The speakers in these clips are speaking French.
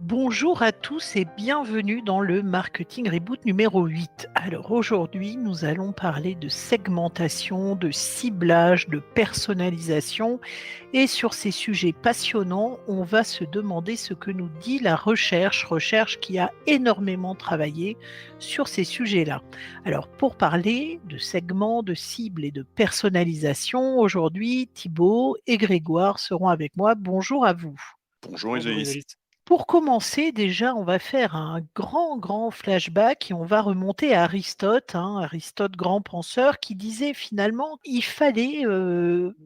Bonjour à tous et bienvenue dans le Marketing Reboot numéro 8. Alors aujourd'hui, nous allons parler de segmentation, de ciblage, de personnalisation et sur ces sujets passionnants, on va se demander ce que nous dit la recherche qui a énormément travaillé sur ces sujets-là. Alors pour parler de segments, de cibles et de personnalisation, aujourd'hui, Thibaut et Grégoire seront avec moi. Bonjour à vous. Bonjour Bonjour Isaïs. Isolis. Pour commencer, déjà, on va faire un grand flashback et on va remonter à Aristote, Aristote, grand penseur, qui disait finalement il fallait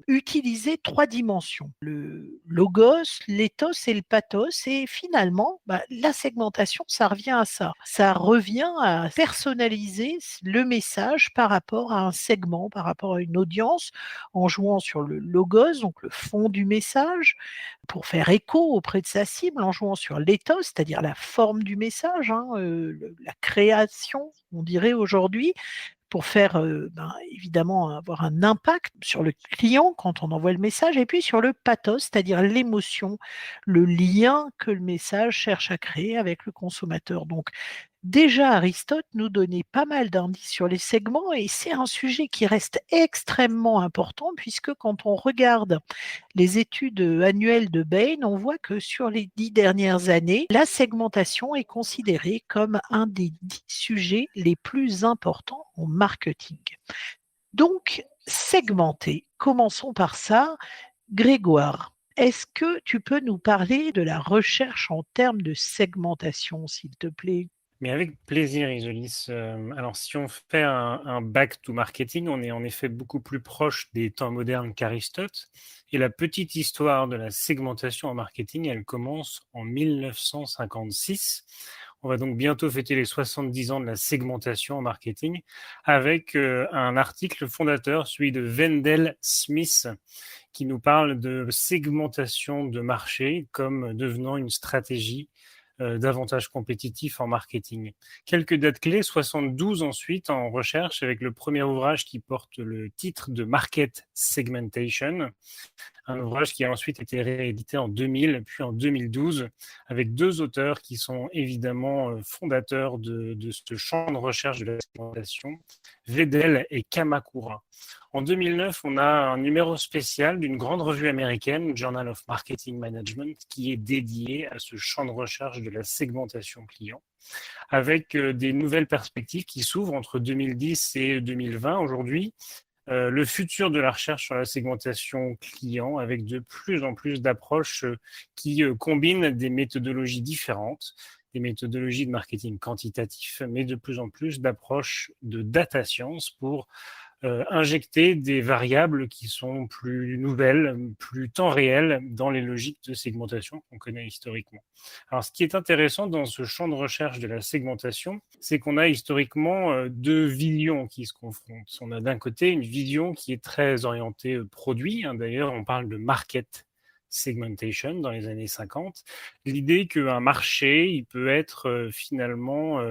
utiliser 3 dimensions, le logos, l'éthos et le pathos. Et finalement, la segmentation, ça revient à ça. Ça revient à personnaliser le message par rapport à un segment, par rapport à une audience, en jouant sur le logos, donc le fond du message, pour faire écho auprès de sa cible en jouant sur l'éthos, c'est-à-dire la forme du message, la création, on dirait aujourd'hui, pour faire, évidemment avoir un impact sur le client quand on envoie le message et puis sur le pathos, c'est-à-dire l'émotion, le lien que le message cherche à créer avec le consommateur. Donc déjà Aristote nous donnait pas mal d'indices sur les segments et c'est un sujet qui reste extrêmement important puisque quand on regarde les études annuelles de Bain, on voit que sur les 10 dernières années, la segmentation est considérée comme un des 10 sujets les plus importants en marketing. Donc, segmenter, commençons par ça. Grégoire, est-ce que tu peux nous parler de la recherche en termes de segmentation, s'il te plaît? Mais avec plaisir, Isolis. Alors, si on fait un back to marketing, on est en effet beaucoup plus proche des temps modernes qu'Aristote. Et la petite histoire de la segmentation en marketing, elle commence en 1956. On va donc bientôt fêter les 70 ans de la segmentation en marketing avec un article fondateur, celui de Wendell Smith, qui nous parle de segmentation de marché comme devenant une stratégie davantage compétitif en marketing. Quelques dates clés, 72 ensuite en recherche avec le premier ouvrage qui porte le titre de Market Segmentation, un ouvrage qui a ensuite été réédité en 2000 puis en 2012 avec deux auteurs qui sont évidemment fondateurs de ce champ de recherche de la segmentation, Vedel et Kamakura. En 2009, on a un numéro spécial d'une grande revue américaine, Journal of Marketing Management, qui est dédié à ce champ de recherche de la segmentation client, avec des nouvelles perspectives qui s'ouvrent entre 2010 et 2020 aujourd'hui. Le futur de la recherche sur la segmentation client avec de plus en plus d'approches qui combinent des méthodologies différentes, des méthodologies de marketing quantitatif, mais de plus en plus d'approches de data science pour injecter des variables qui sont plus nouvelles, plus temps réel dans les logiques de segmentation qu'on connaît historiquement. Alors, ce qui est intéressant dans ce champ de recherche de la segmentation, c'est qu'on a historiquement deux visions qui se confrontent. On a d'un côté une vision qui est très orientée produit. D'ailleurs, on parle de market segmentation dans les années 50. L'idée qu'un marché, il peut être finalement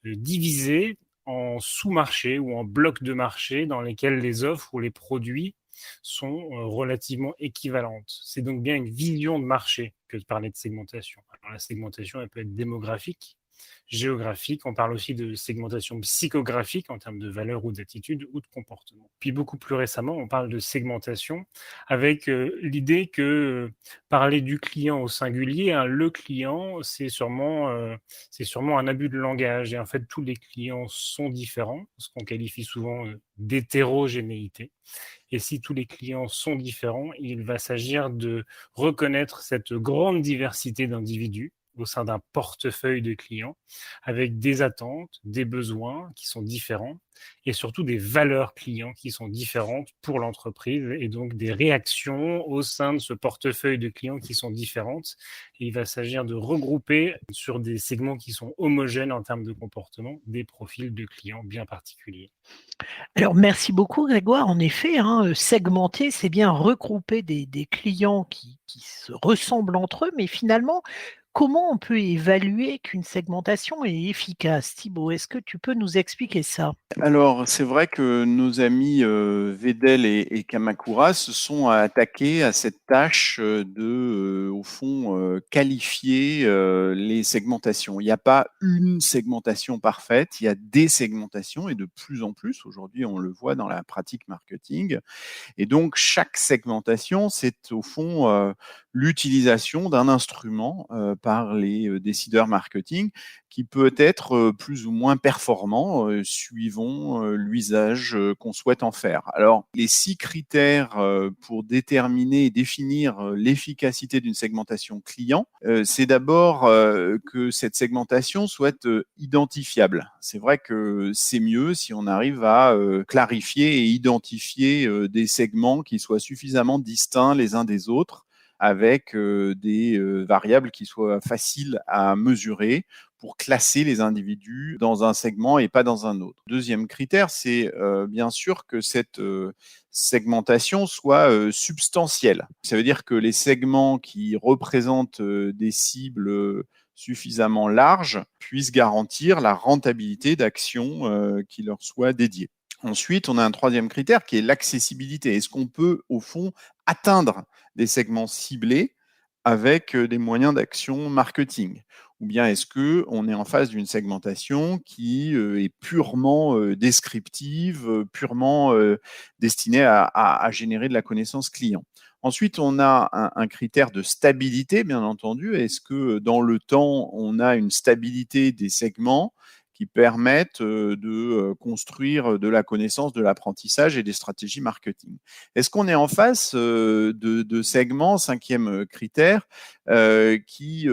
divisé en sous-marchés ou en blocs de marché dans lesquels les offres ou les produits sont relativement équivalentes. C'est donc bien une vision de marché que de parler de segmentation. Alors, la segmentation, elle peut être démographique, géographique, on parle aussi de segmentation psychographique en termes de valeurs ou d'attitudes ou de comportement. Puis beaucoup plus récemment, on parle de segmentation avec l'idée que parler du client au singulier, le client, c'est sûrement un abus de langage et en fait tous les clients sont différents, ce qu'on qualifie souvent d'hétérogénéité. Et si tous les clients sont différents, il va s'agir de reconnaître cette grande diversité d'individus au sein d'un portefeuille de clients avec des attentes, des besoins qui sont différents et surtout des valeurs clients qui sont différentes pour l'entreprise et donc des réactions au sein de ce portefeuille de clients qui sont différentes. Et il va s'agir de regrouper sur des segments qui sont homogènes en termes de comportement des profils de clients bien particuliers. Alors merci beaucoup Grégoire. En effet, segmenter, c'est bien regrouper des clients qui se ressemblent entre eux, mais finalement, Comment on peut évaluer qu'une segmentation est efficace? Thibaut, est-ce que tu peux nous expliquer ça? Alors, c'est vrai que nos amis Vedel et Kamakura se sont attaqués à cette tâche au fond, qualifier les segmentations. Il n'y a pas une segmentation parfaite, il y a des segmentations et de plus en plus, aujourd'hui, on le voit dans la pratique marketing. Et donc, chaque segmentation, c'est au fond l'utilisation d'un instrument par les décideurs marketing qui peut être plus ou moins performant suivant l'usage qu'on souhaite en faire. Alors, les 6 critères pour déterminer et définir l'efficacité d'une segmentation client, c'est d'abord que cette segmentation soit identifiable. C'est vrai que c'est mieux si on arrive à clarifier et identifier des segments qui soient suffisamment distincts les uns des autres avec des variables qui soient faciles à mesurer pour classer les individus dans un segment et pas dans un autre. Deuxième critère, c'est bien sûr que cette segmentation soit substantielle. Ça veut dire que les segments qui représentent des cibles suffisamment larges puissent garantir la rentabilité d'actions qui leur soient dédiées. Ensuite, on a un troisième critère qui est l'accessibilité. Est-ce qu'on peut, au fond, atteindre des segments ciblés avec des moyens d'action marketing? Ou bien est-ce qu'on est en face d'une segmentation qui est purement descriptive, purement destinée à générer de la connaissance client? Ensuite, on a un critère de stabilité, bien entendu. Est-ce que dans le temps, on a une stabilité des segments qui permettent de construire de la connaissance, de l'apprentissage et des stratégies marketing? Est-ce qu'on est en face de segments, cinquième critère, qui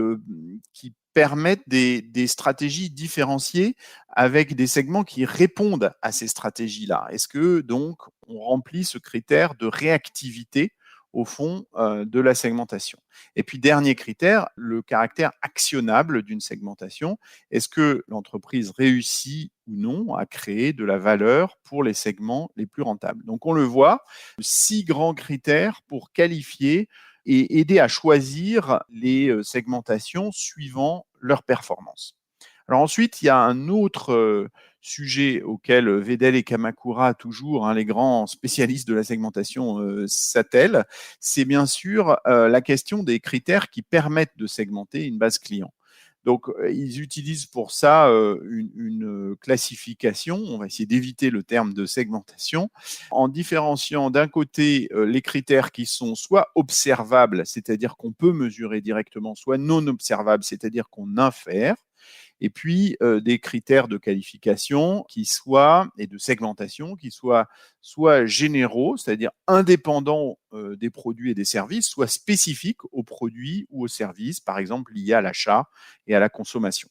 permettent des stratégies différenciées avec des segments qui répondent à ces stratégies-là? Est-ce que donc on remplit ce critère de réactivité au fond de la segmentation? Et puis, dernier critère, le caractère actionnable d'une segmentation. Est-ce que l'entreprise réussit ou non à créer de la valeur pour les segments les plus rentables? Donc, on le voit, 6 grands critères pour qualifier et aider à choisir les segmentations suivant leur performance. Alors ensuite, il y a un autre sujet auquel Vedel et Kamakura, toujours les grands spécialistes de la segmentation, s'attellent, c'est bien sûr la question des critères qui permettent de segmenter une base client. Donc, ils utilisent pour ça une classification, on va essayer d'éviter le terme de segmentation, en différenciant d'un côté les critères qui sont soit observables, c'est-à-dire qu'on peut mesurer directement, soit non observables, c'est-à-dire qu'on infère, et puis des critères de qualification qui soient et de segmentation qui soient soit généraux, c'est-à-dire indépendants des produits et des services, soit spécifiques aux produits ou aux services, par exemple liés à l'achat et à la consommation.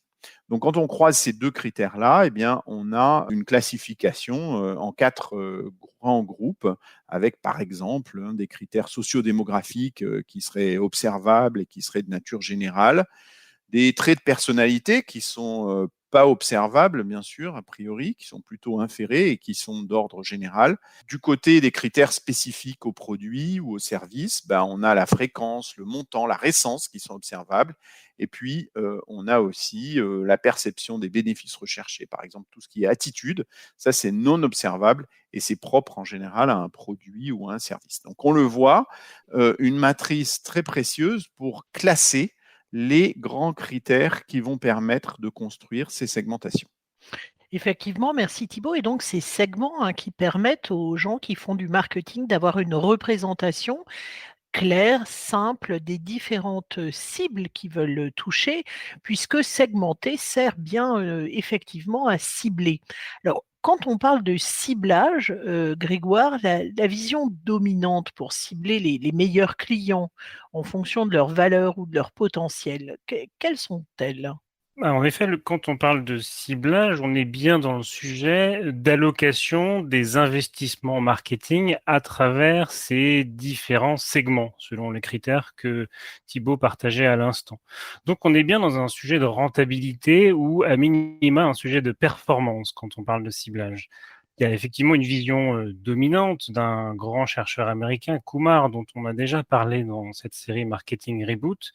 Donc, quand on croise ces deux critères-là, eh bien, on a une classification en 4 grands groupes, avec, par exemple, des critères sociodémographiques qui seraient observables et qui seraient de nature générale, des traits de personnalité qui sont pas observables, bien sûr, a priori, qui sont plutôt inférés et qui sont d'ordre général. Du côté des critères spécifiques aux produits ou aux services, on a la fréquence, le montant, la récence qui sont observables. Et puis, on a aussi la perception des bénéfices recherchés. Par exemple, tout ce qui est attitude, ça, c'est non observable et c'est propre en général à un produit ou à un service. Donc, on le voit, une matrice très précieuse pour classer les grands critères qui vont permettre de construire ces segmentations. Effectivement, merci Thibaut. Et donc, ces segments qui permettent aux gens qui font du marketing d'avoir une représentation claire, simple des différentes cibles qu'ils veulent toucher, puisque segmenter sert bien effectivement à cibler. Alors, quand on parle de ciblage, Grégoire, la vision dominante pour cibler les meilleurs clients en fonction de leurs valeurs ou de leur potentiel, quelles sont-elles? En effet, quand on parle de ciblage, on est bien dans le sujet d'allocation des investissements marketing à travers ces différents segments, selon les critères que Thibaut partageait à l'instant. Donc, on est bien dans un sujet de rentabilité ou, à minima, un sujet de performance quand on parle de ciblage. Il y a effectivement une vision dominante d'un grand chercheur américain, Kumar, dont on a déjà parlé dans cette série Marketing Reboot,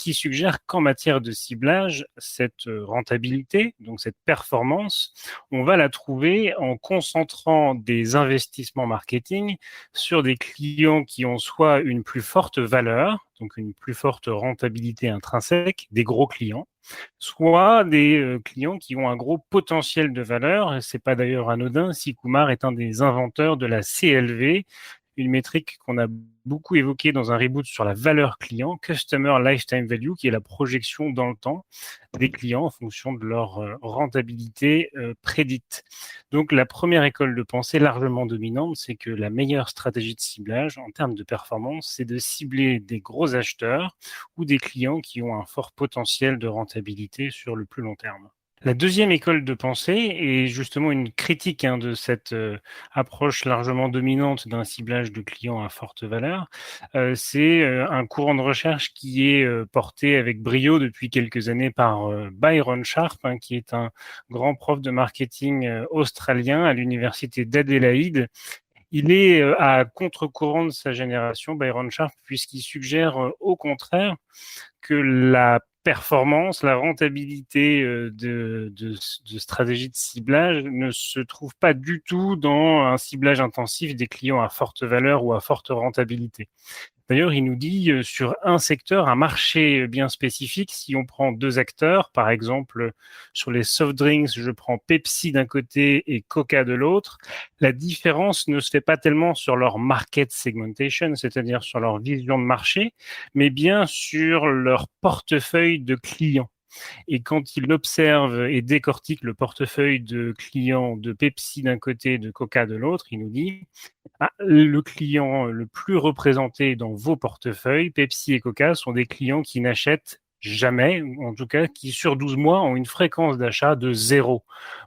qui suggère qu'en matière de ciblage, cette rentabilité, donc cette performance, on va la trouver en concentrant des investissements marketing sur des clients qui ont soit une plus forte valeur, donc une plus forte rentabilité intrinsèque, des gros clients, soit des clients qui ont un gros potentiel de valeur. C'est pas d'ailleurs anodin si Kumar est un des inventeurs de la CLV, une métrique qu'on a beaucoup évoquée dans un reboot sur la valeur client, Customer Lifetime Value, qui est la projection dans le temps des clients en fonction de leur rentabilité prédite. Donc la première école de pensée largement dominante, c'est que la meilleure stratégie de ciblage en termes de performance, c'est de cibler des gros acheteurs ou des clients qui ont un fort potentiel de rentabilité sur le plus long terme. La deuxième école de pensée est justement une critique de cette approche largement dominante d'un ciblage de clients à forte valeur. C'est un courant de recherche qui est porté avec brio depuis quelques années par Byron Sharp, qui est un grand prof de marketing australien à l'université d'Adélaïde. Il est à contre-courant de sa génération, Byron Sharp, puisqu'il suggère au contraire que la performance, la rentabilité de stratégies de ciblage ne se trouve pas du tout dans un ciblage intensif des clients à forte valeur ou à forte rentabilité. D'ailleurs, il nous dit sur un secteur, un marché bien spécifique, si on prend deux acteurs, par exemple sur les soft drinks, je prends Pepsi d'un côté et Coca de l'autre, la différence ne se fait pas tellement sur leur market segmentation, c'est-à-dire sur leur vision de marché, mais bien sur leur portefeuille de clients. Et quand il observe et décortique le portefeuille de clients de Pepsi d'un côté et de Coca de l'autre, il nous dit le client le plus représenté dans vos portefeuilles, Pepsi et Coca, sont des clients qui n'achètent jamais, ou en tout cas qui sur 12 mois ont une fréquence d'achat de 0.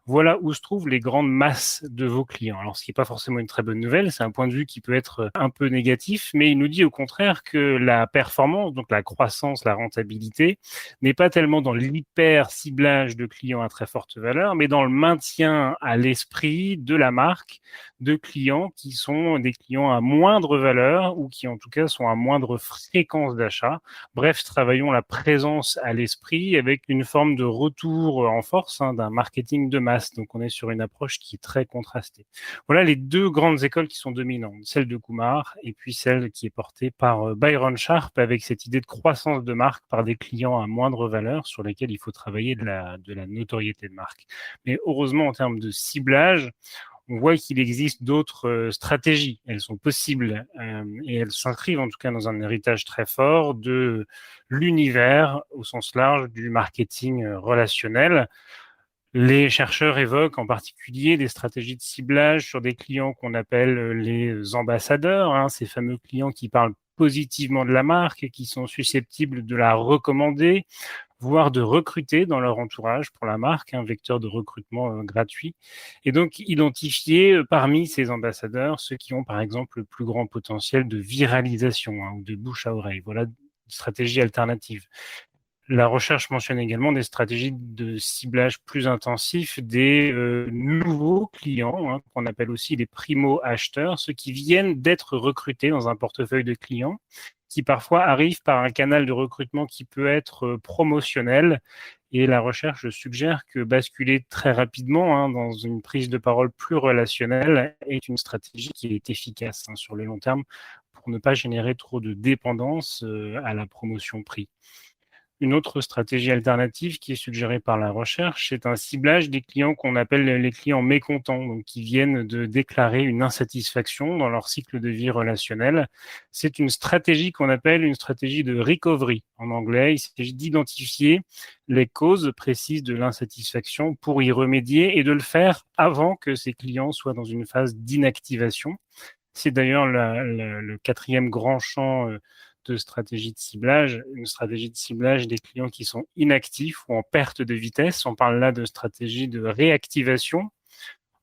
Voilà où se trouvent les grandes masses de vos clients. Alors ce qui n'est pas forcément une très bonne nouvelle, c'est un point de vue qui peut être un peu négatif, mais il nous dit au contraire que la performance, donc la croissance, la rentabilité, n'est pas tellement dans l'hyper ciblage de clients à très forte valeur, mais dans le maintien à l'esprit de la marque de clients qui sont des clients à moindre valeur ou qui en tout cas sont à moindre fréquence d'achat. Bref, travaillons la présence à l'esprit avec une forme de retour en force d'un marketing de masse. Donc on est sur une approche qui est très contrastée. Voilà les deux grandes écoles qui sont dominantes, celle de Kumar et puis celle qui est portée par Byron Sharp avec cette idée de croissance de marque par des clients à moindre valeur sur lesquels il faut travailler de la notoriété de marque. Mais heureusement en termes de ciblage, on voit qu'il existe d'autres stratégies. Elles sont possibles et elles s'inscrivent en tout cas dans un héritage très fort de l'univers au sens large du marketing relationnel. Les chercheurs évoquent en particulier des stratégies de ciblage sur des clients qu'on appelle les ambassadeurs, ces fameux clients qui parlent positivement de la marque, qui sont susceptibles de la recommander, voire de recruter dans leur entourage pour la marque, un vecteur de recrutement gratuit. Et donc, identifier parmi ces ambassadeurs ceux qui ont, par exemple, le plus grand potentiel de viralisation ou de bouche à oreille. Voilà une stratégie alternative. La recherche mentionne également des stratégies de ciblage plus intensif des nouveaux clients, qu'on appelle aussi les primo-acheteurs, ceux qui viennent d'être recrutés dans un portefeuille de clients, qui parfois arrivent par un canal de recrutement qui peut être promotionnel. Et la recherche suggère que basculer très rapidement dans une prise de parole plus relationnelle est une stratégie qui est efficace sur le long terme pour ne pas générer trop de dépendance à la promotion prix. Une autre stratégie alternative qui est suggérée par la recherche, c'est un ciblage des clients qu'on appelle les clients mécontents, donc qui viennent de déclarer une insatisfaction dans leur cycle de vie relationnel. C'est une stratégie qu'on appelle une stratégie de recovery en anglais. Il s'agit d'identifier les causes précises de l'insatisfaction pour y remédier et de le faire avant que ces clients soient dans une phase d'inactivation. C'est d'ailleurs le quatrième grand champ de stratégie de ciblage, une stratégie de ciblage des clients qui sont inactifs ou en perte de vitesse. On parle là de stratégie de réactivation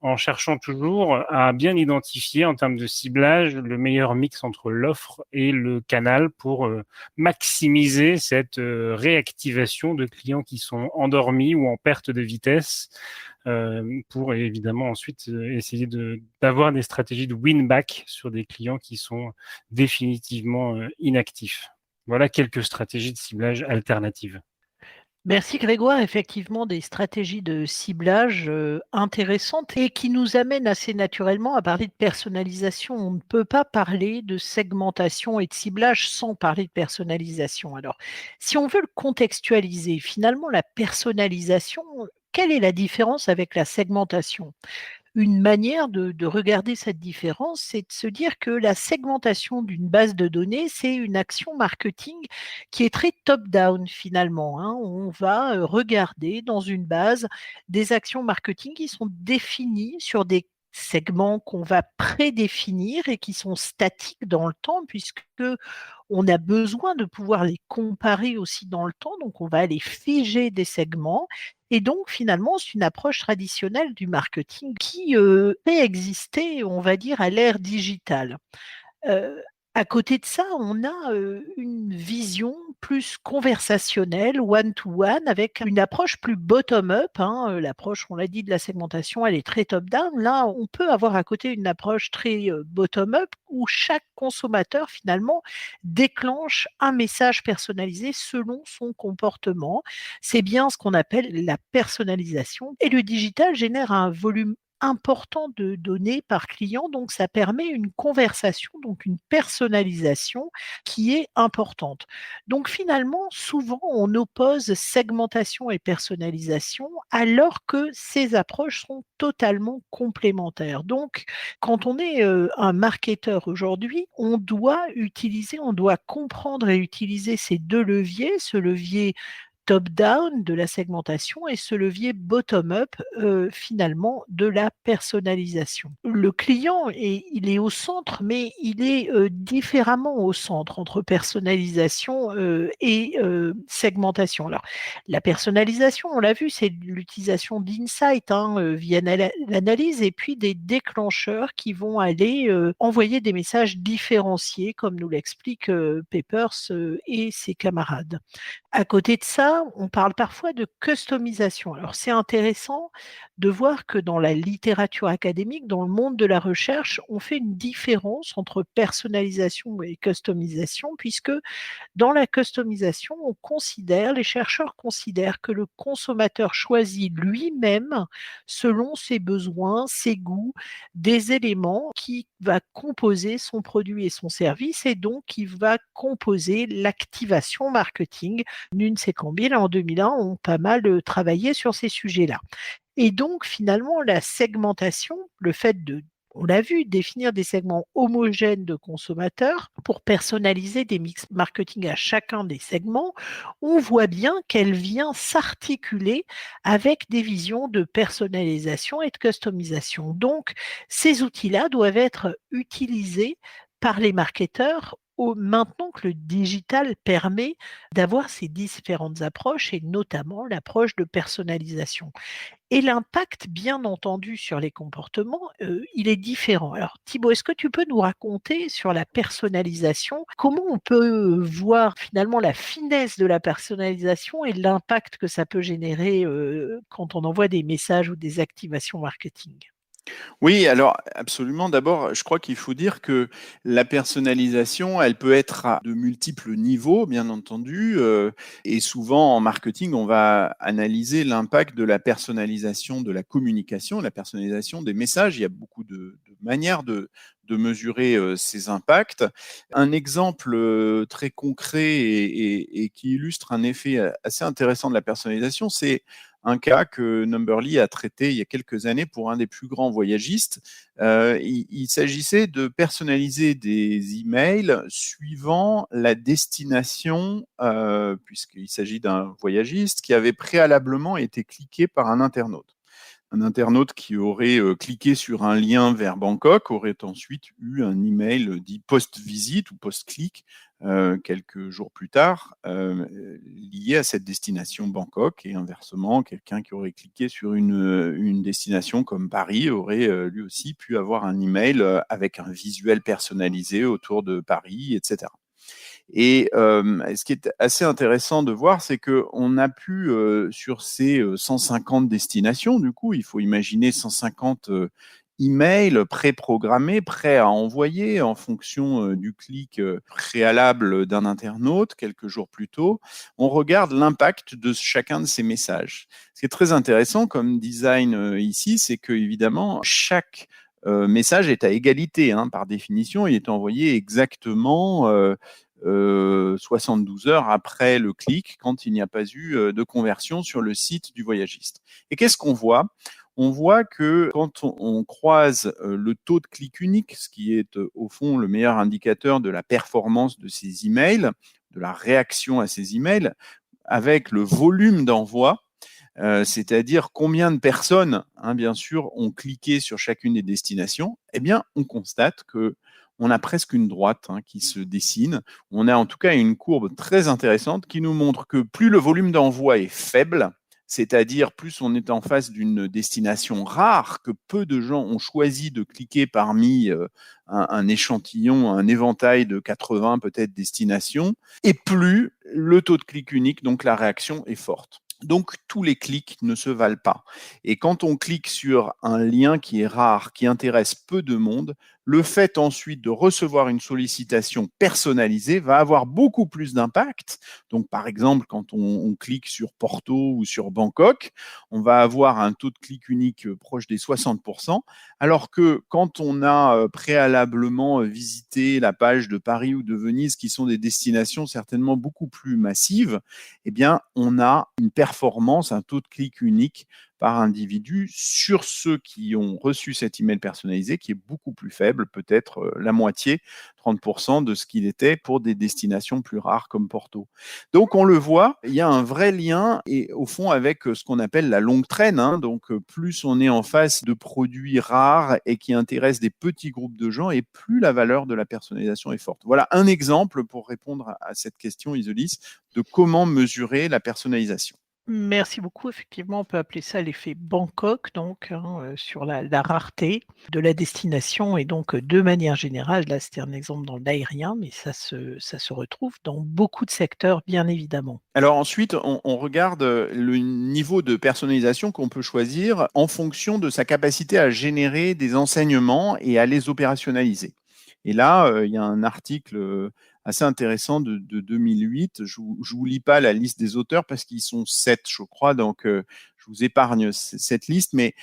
en cherchant toujours à bien identifier en termes de ciblage le meilleur mix entre l'offre et le canal pour maximiser cette réactivation de clients qui sont endormis ou en perte de vitesse pour évidemment ensuite essayer d'avoir des stratégies de win-back sur des clients qui sont définitivement inactifs. Voilà quelques stratégies de ciblage alternatives. Merci Grégoire, effectivement des stratégies de ciblage intéressantes et qui nous amènent assez naturellement à parler de personnalisation. On ne peut pas parler de segmentation et de ciblage sans parler de personnalisation. Alors, si on veut le contextualiser, finalement, la personnalisation, quelle est la différence avec la segmentation? Une manière de regarder cette différence, c'est de se dire que la segmentation d'une base de données, c'est une action marketing qui est très top-down finalement, hein. On va regarder dans une base des actions marketing qui sont définies sur des segments qu'on va prédéfinir et qui sont statiques dans le temps puisque on a besoin de pouvoir les comparer aussi dans le temps. Donc, on va aller figer des segments et donc, finalement, c'est une approche traditionnelle du marketing qui préexistait, on va dire, à l'ère digitale. Heu, à côté de ça, on a, une vision plus conversationnelle, one to one, avec une approche plus bottom up, hein, l'approche, on l'a dit, de la segmentation, elle est très top down. Là, on peut avoir à côté une approche très, bottom up où chaque consommateur, finalement, déclenche un message personnalisé selon son comportement. C'est bien ce qu'on appelle la personnalisation et le digital génère un volume important de données par client, donc ça permet une conversation, donc une personnalisation qui est importante. Donc finalement, souvent, on oppose segmentation et personnalisation alors que ces approches sont totalement complémentaires. Donc, quand on est un marketeur aujourd'hui, on doit comprendre et utiliser ces deux leviers, ce levier top-down de la segmentation et ce levier bottom-up, finalement, de la personnalisation. Le client il est au centre, mais il est, différemment au centre entre personnalisation, et segmentation. Alors, la personnalisation, on l'a vu, c'est l'utilisation d'insights, hein, via l'analyse et puis des déclencheurs qui vont aller, envoyer des messages différenciés comme nous l'explique, Peppers, et ses camarades. À côté de ça, on parle parfois de customisation. Alors c'est intéressant de voir que dans la littérature académique, dans le monde de la recherche, on fait une différence entre personnalisation et customisation, puisque dans la customisation, les chercheurs considèrent que le consommateur choisit lui-même, selon ses besoins, ses goûts, des éléments qui va composer son produit et son service et donc qui va composer l'activation marketing. Nunes et Campbell en 2001 ont pas mal travaillé sur ces sujets-là. Et donc, finalement, la segmentation, le fait de, on l'a vu, définir des segments homogènes de consommateurs pour personnaliser des mix marketing à chacun des segments, on voit bien qu'elle vient s'articuler avec des visions de personnalisation et de customisation. Donc, ces outils-là doivent être utilisés par les marketeurs maintenant que le digital permet d'avoir ces différentes approches et notamment l'approche de personnalisation. Et l'impact, bien entendu, sur les comportements, il est différent. Alors Thibaut, est-ce que tu peux nous raconter sur la personnalisation, comment on peut voir finalement la finesse de la personnalisation et l'impact que ça peut générer, quand on envoie des messages ou des activations marketing? Oui, alors absolument. D'abord, je crois qu'il faut dire que la personnalisation, elle peut être à de multiples niveaux, bien entendu. Et souvent en marketing, on va analyser l'impact de la personnalisation de la communication, la personnalisation des messages. Il y a beaucoup de manières de mesurer ces impacts. Un exemple très concret et qui illustre un effet assez intéressant de la personnalisation, c'est un cas que Numberly a traité il y a quelques années pour un des plus grands voyagistes. Il s'agissait de personnaliser des emails suivant la destination, puisqu'il s'agit d'un voyagiste qui avait préalablement été cliqué par un internaute. Un internaute qui aurait cliqué sur un lien vers Bangkok aurait ensuite eu un email dit post-visite ou post-click quelques jours plus tard lié à cette destination Bangkok et inversement, quelqu'un qui aurait cliqué sur une destination comme Paris aurait lui aussi pu avoir un email avec un visuel personnalisé autour de Paris, etc. Et ce qui est assez intéressant de voir, c'est qu'on a pu, sur ces 150 destinations, du coup, il faut imaginer 150 email préprogrammé, prêt à envoyer en fonction du clic préalable d'un internaute quelques jours plus tôt. On regarde l'impact de chacun de ces messages. Ce qui est très intéressant comme design ici, c'est que évidemment chaque message est à égalité, hein, par définition. Il est envoyé exactement 72 heures après le clic, quand il n'y a pas eu de conversion sur le site du voyagiste. Et qu'est-ce qu'on voit ? On voit que quand on croise le taux de clic unique, ce qui est au fond le meilleur indicateur de la performance de ces emails, de la réaction à ces emails, avec le volume d'envoi, c'est-à-dire combien de personnes, hein, bien sûr, ont cliqué sur chacune des destinations, eh bien, on constate que on a presque une droite, hein, qui se dessine. On a en tout cas une courbe très intéressante qui nous montre que plus le volume d'envoi est faible, c'est-à-dire plus on est en face d'une destination rare, que peu de gens ont choisi de cliquer parmi un échantillon, un éventail de 80 peut-être destinations, et plus le taux de clic unique, donc la réaction, est forte. Donc, tous les clics ne se valent pas. Et quand on clique sur un lien qui est rare, qui intéresse peu de monde, le fait ensuite de recevoir une sollicitation personnalisée va avoir beaucoup plus d'impact. Donc, par exemple, quand on clique sur Porto ou sur Bangkok, on va avoir un taux de clic unique proche des 60%, alors que quand on a préalablement visité la page de Paris ou de Venise, qui sont des destinations certainement beaucoup plus massives, eh bien, on a une performance, un taux de clic unique par individu sur ceux qui ont reçu cet email personnalisé qui est beaucoup plus faible, peut-être la moitié, 30% de ce qu'il était pour des destinations plus rares comme Porto. Donc on le voit, il y a un vrai lien et au fond avec ce qu'on appelle la longue traîne, hein, donc plus on est en face de produits rares et qui intéressent des petits groupes de gens et plus la valeur de la personnalisation est forte. Voilà un exemple pour répondre à cette question, Isolis, de comment mesurer la personnalisation. Merci beaucoup. Effectivement, on peut appeler ça l'effet Bangkok, donc, hein, sur la rareté de la destination et donc, de manière générale, là, c'était un exemple dans l'aérien, mais ça se retrouve dans beaucoup de secteurs, bien évidemment. Alors ensuite, on regarde le niveau de personnalisation qu'on peut choisir en fonction de sa capacité à générer des enseignements et à les opérationnaliser. Et là, il y a un article assez intéressant de 2008. Je vous lis pas la liste des auteurs parce qu'ils sont 7, je crois, donc je vous épargne cette liste, mais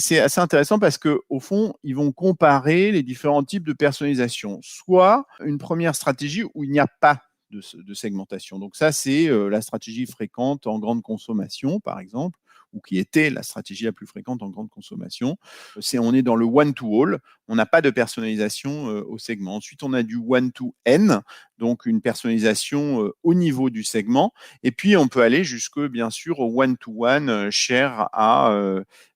c'est assez intéressant parce que au fond, ils vont comparer les différents types de personnalisation. Soit une première stratégie où il n'y a pas de segmentation. Donc ça, c'est la stratégie fréquente en grande consommation, par exemple, ou qui était la stratégie la plus fréquente en grande consommation. On est dans le one-to-all, on n'a pas de personnalisation au segment. Ensuite, on a du one-to-n, donc une personnalisation au niveau du segment. Et puis, on peut aller jusque, bien sûr, au one-to-one cher à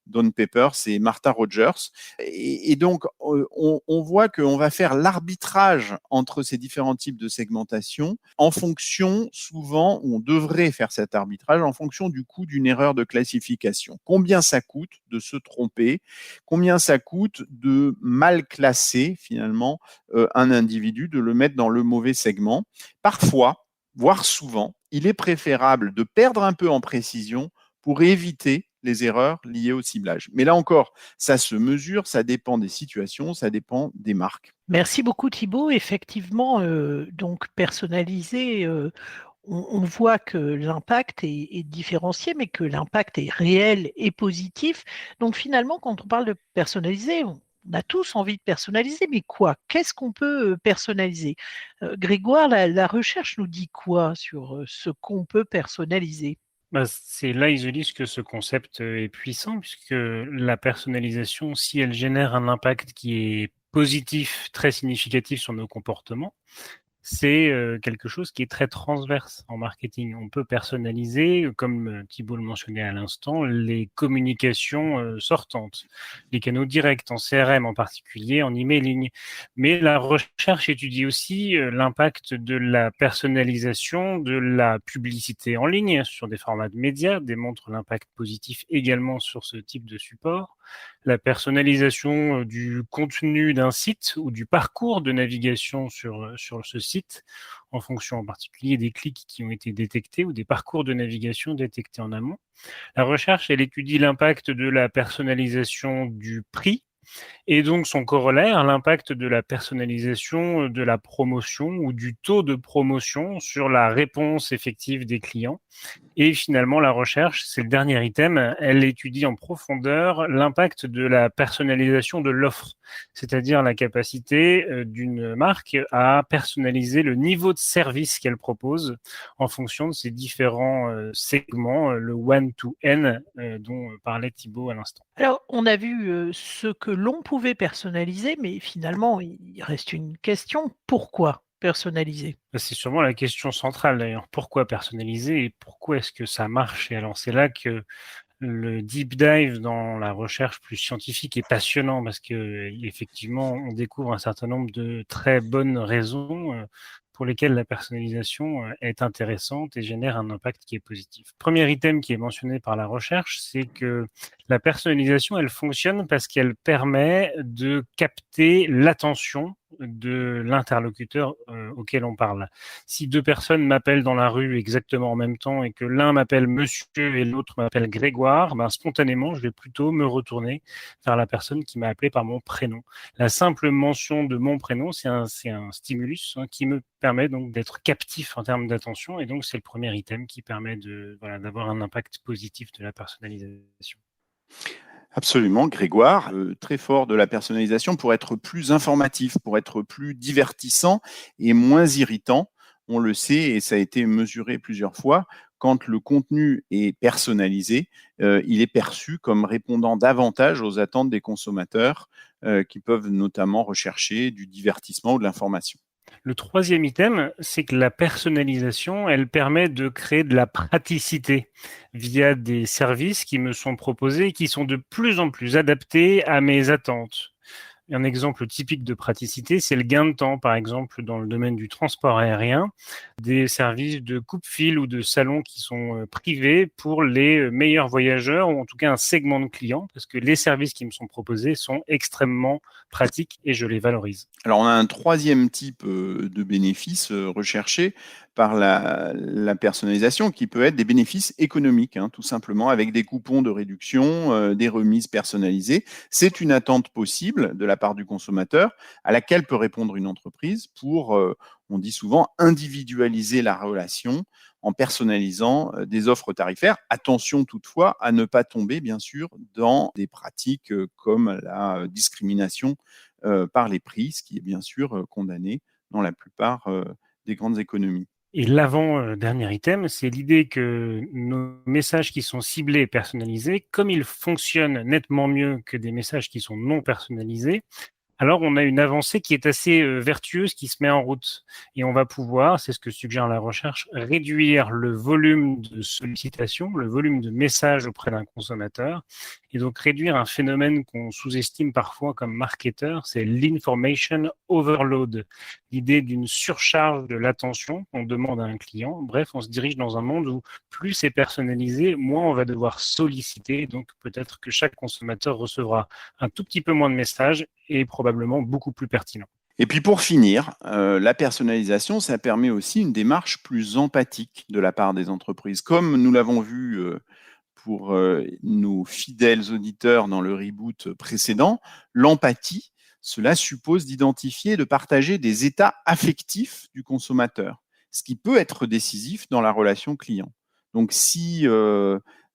Don Papers et Martha Rogers. Et donc, on voit qu'on va faire l'arbitrage entre ces différents types de segmentation en fonction, souvent, on devrait faire cet arbitrage en fonction du coût d'une erreur de classification. Combien ça coûte de se tromper? Combien ça coûte de mal classer, finalement, un individu, de le mettre dans le mauvais segment? Parfois, voire souvent, il est préférable de perdre un peu en précision pour éviter les erreurs liées au ciblage. Mais là encore, ça se mesure, ça dépend des situations, ça dépend des marques. Merci beaucoup Thibaut. Effectivement, donc personnalisé, on voit que l'impact est différencié, mais que l'impact est réel et positif. Donc finalement, quand on parle de personnaliser, on a tous envie de personnaliser, mais quoi? Qu'est-ce qu'on peut personnaliser? Grégoire, la recherche nous dit quoi sur ce qu'on peut personnaliser? C'est là, Isolis, que ce concept est puissant, puisque la personnalisation, si elle génère un impact qui est positif, très significatif sur nos comportements, c'est quelque chose qui est très transverse en marketing. On peut personnaliser, comme Thibault le mentionnait à l'instant, les communications sortantes, les canaux directs en CRM en particulier, en emailing. Mais la recherche étudie aussi l'impact de la personnalisation de la publicité en ligne sur des formats de médias, démontre l'impact positif également sur ce type de support. La personnalisation du contenu d'un site ou du parcours de navigation sur ce site, en fonction en particulier des clics qui ont été détectés ou des parcours de navigation détectés en amont. La recherche, elle étudie l'impact de la personnalisation du prix Et donc son corollaire, l'impact de la personnalisation, de la promotion ou du taux de promotion sur la réponse effective des clients. Et finalement, la recherche, c'est le dernier item, elle étudie en profondeur l'impact de la personnalisation de l'offre, c'est-à-dire la capacité d'une marque à personnaliser le niveau de service qu'elle propose en fonction de ses différents segments, le one-to-N dont parlait Thibaut à l'instant. Alors, on a vu ce que l'on pouvait personnaliser, mais finalement, il reste une question. Pourquoi personnaliser? C'est sûrement la question centrale d'ailleurs. Pourquoi personnaliser et pourquoi est-ce que ça marche? Et alors c'est là que le deep dive dans la recherche plus scientifique est passionnant parce que effectivement on découvre un certain nombre de très bonnes raisons pour lesquelles la personnalisation est intéressante et génère un impact qui est positif. Premier item qui est mentionné par la recherche, c'est que la personnalisation, elle fonctionne parce qu'elle permet de capter l'attention de l'interlocuteur auquel on parle. Si deux personnes m'appellent dans la rue exactement en même temps et que l'un m'appelle monsieur et l'autre m'appelle Grégoire, ben spontanément, je vais plutôt me retourner vers la personne qui m'a appelé par mon prénom. La simple mention de mon prénom, c'est un stimulus qui me permet donc d'être captif en termes d'attention et donc c'est le premier item qui permet d'avoir un impact positif de la personnalisation. Absolument, Grégoire, très fort de la personnalisation pour être plus informatif, pour être plus divertissant et moins irritant. On le sait et ça a été mesuré plusieurs fois. Quand le contenu est personnalisé, il est perçu comme répondant davantage aux attentes des consommateurs qui peuvent notamment rechercher du divertissement ou de l'information. Le troisième item, c'est que la personnalisation, elle permet de créer de la praticité via des services qui me sont proposés et qui sont de plus en plus adaptés à mes attentes. Un exemple typique de praticité, c'est le gain de temps, par exemple, dans le domaine du transport aérien, des services de coupe-fil ou de salons qui sont privés pour les meilleurs voyageurs, ou en tout cas un segment de clients, parce que les services qui me sont proposés sont extrêmement pratiques et je les valorise. Alors, on a un troisième type de bénéfices recherchés par la personnalisation qui peut être des bénéfices économiques, tout simplement avec des coupons de réduction, des remises personnalisées. C'est une attente possible de la part du consommateur à laquelle peut répondre une entreprise pour, on dit souvent, individualiser la relation en personnalisant des offres tarifaires. Attention toutefois à ne pas tomber, bien sûr, dans des pratiques comme la discrimination par les prix, ce qui est bien sûr condamné dans la plupart des grandes économies. Et l'avant-dernier item, c'est l'idée que nos messages qui sont ciblés et personnalisés, comme ils fonctionnent nettement mieux que des messages qui sont non personnalisés, alors on a une avancée qui est assez vertueuse qui se met en route. Et on va pouvoir, c'est ce que suggère la recherche, réduire le volume de sollicitations, le volume de messages auprès d'un consommateur, et donc réduire un phénomène qu'on sous-estime parfois comme marketeur, c'est l'information overload, l'idée d'une surcharge de l'attention qu'on demande à un client. Bref, on se dirige dans un monde où plus c'est personnalisé, moins on va devoir solliciter, donc peut-être que chaque consommateur recevra un tout petit peu moins de messages et probablement beaucoup plus pertinent. Et puis pour finir, la personnalisation, ça permet aussi une démarche plus empathique de la part des entreprises. Comme nous l'avons vu pour nos fidèles auditeurs dans le reboot précédent, l'empathie, cela suppose d'identifier et de partager des états affectifs du consommateur, ce qui peut être décisif dans la relation client. Donc si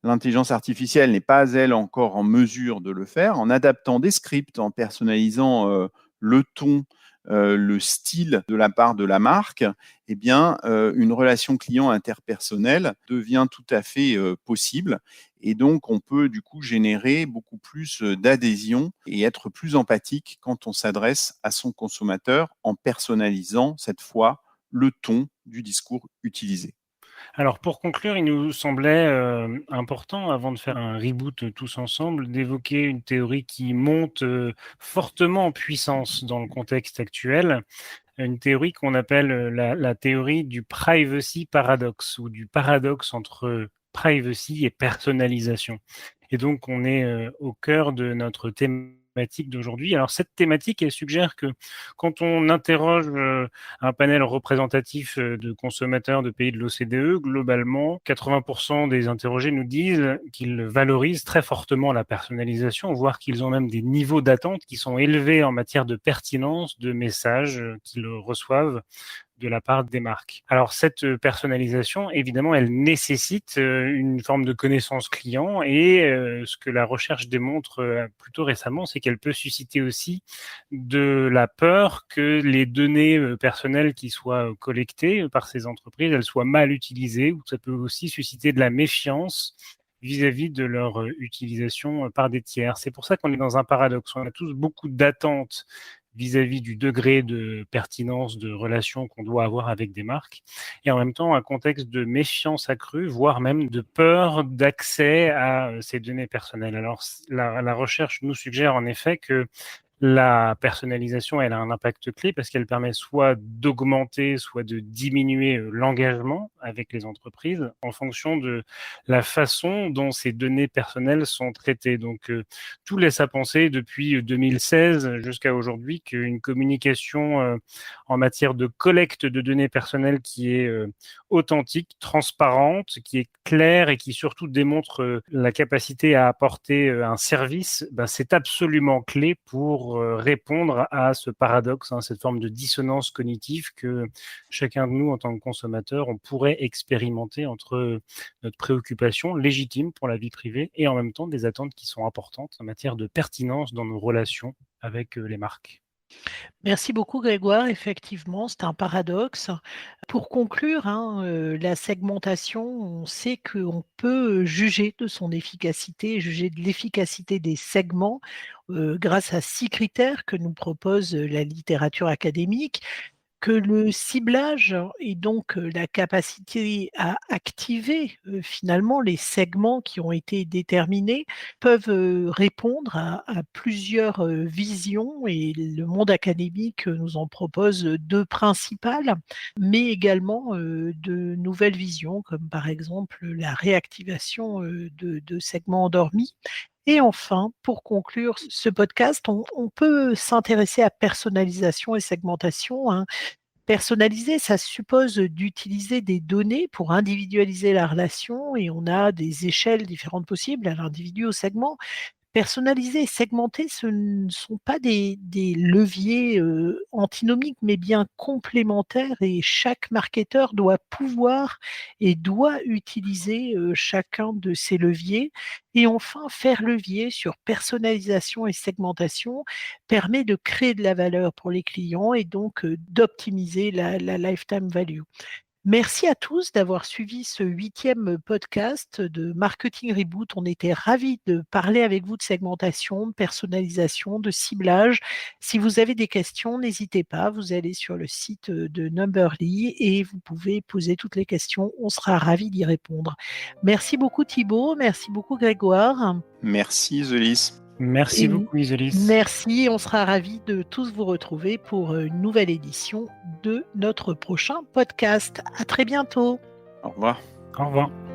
l'intelligence artificielle n'est pas, elle, encore en mesure de le faire, en adaptant des scripts, en personnalisant le ton, le style de la part de la marque, eh bien, une relation client interpersonnelle devient tout à fait possible. Et donc, on peut du coup générer beaucoup plus d'adhésion et être plus empathique quand on s'adresse à son consommateur en personnalisant cette fois le ton du discours utilisé. Alors pour conclure, il nous semblait important, avant de faire un reboot tous ensemble, d'évoquer une théorie qui monte fortement en puissance dans le contexte actuel, une théorie qu'on appelle la théorie du privacy paradox, ou du paradoxe entre privacy et personnalisation. Et donc on est au cœur de notre thématique thématique d'aujourd'hui. Alors cette thématique, elle suggère que quand on interroge un panel représentatif de consommateurs de pays de l'OCDE, globalement, 80% des interrogés nous disent qu'ils valorisent très fortement la personnalisation, voire qu'ils ont même des niveaux d'attente qui sont élevés en matière de pertinence de messages qu'ils reçoivent de la part des marques. Alors cette personnalisation, évidemment, elle nécessite une forme de connaissance client et ce que la recherche démontre plutôt récemment, c'est qu'elle peut susciter aussi de la peur que les données personnelles qui soient collectées par ces entreprises, elles soient mal utilisées, ou ça peut aussi susciter de la méfiance vis-à-vis de leur utilisation par des tiers. C'est pour ça qu'on est dans un paradoxe. On a tous beaucoup d'attentes vis-à-vis du degré de pertinence de relation qu'on doit avoir avec des marques, et en même temps un contexte de méfiance accrue, voire même de peur d'accès à ces données personnelles. Alors la recherche nous suggère en effet que la personnalisation, elle a un impact clé parce qu'elle permet soit d'augmenter, soit de diminuer l'engagement avec les entreprises en fonction de la façon dont ces données personnelles sont traitées. Donc, tout laisse à penser depuis 2016 jusqu'à aujourd'hui qu'une communication en matière de collecte de données personnelles qui est authentique, transparente, qui est claire et qui surtout démontre la capacité à apporter un service, c'est absolument clé pour répondre à ce paradoxe, cette forme de dissonance cognitive que chacun de nous, en tant que consommateur, on pourrait expérimenter entre notre préoccupation légitime pour la vie privée et en même temps des attentes qui sont importantes en matière de pertinence dans nos relations avec les marques. Merci beaucoup Grégoire. Effectivement, c'est un paradoxe. Pour conclure, la segmentation, on sait qu'on peut juger de son efficacité, juger de l'efficacité des segments grâce à 6 critères que nous propose la littérature académique. Que le ciblage et donc la capacité à activer finalement les segments qui ont été déterminés peuvent répondre à plusieurs visions, et le monde académique nous en propose 2 principales, mais également de nouvelles visions comme par exemple la réactivation de segments endormis. Et enfin, pour conclure ce podcast, on peut s'intéresser à personnalisation et segmentation. Personnaliser, ça suppose d'utiliser des données pour individualiser la relation, et on a des échelles différentes possibles, à l'individu, au segment. Personnaliser et segmenter, ce ne sont pas des leviers antinomiques, mais bien complémentaires, et chaque marketeur doit pouvoir et doit utiliser chacun de ces leviers. Et enfin, faire levier sur personnalisation et segmentation permet de créer de la valeur pour les clients et donc d'optimiser la lifetime value. Merci à tous d'avoir suivi ce 8e podcast de Marketing Reboot. On était ravis de parler avec vous de segmentation, de personnalisation, de ciblage. Si vous avez des questions, n'hésitez pas, vous allez sur le site de Numberly et vous pouvez poser toutes les questions. On sera ravis d'y répondre. Merci beaucoup Thibaut, merci beaucoup Grégoire. Merci Zelis. Merci beaucoup Isolis. Merci, on sera ravis de tous vous retrouver pour une nouvelle édition de notre prochain podcast. À très bientôt. Au revoir. Au revoir.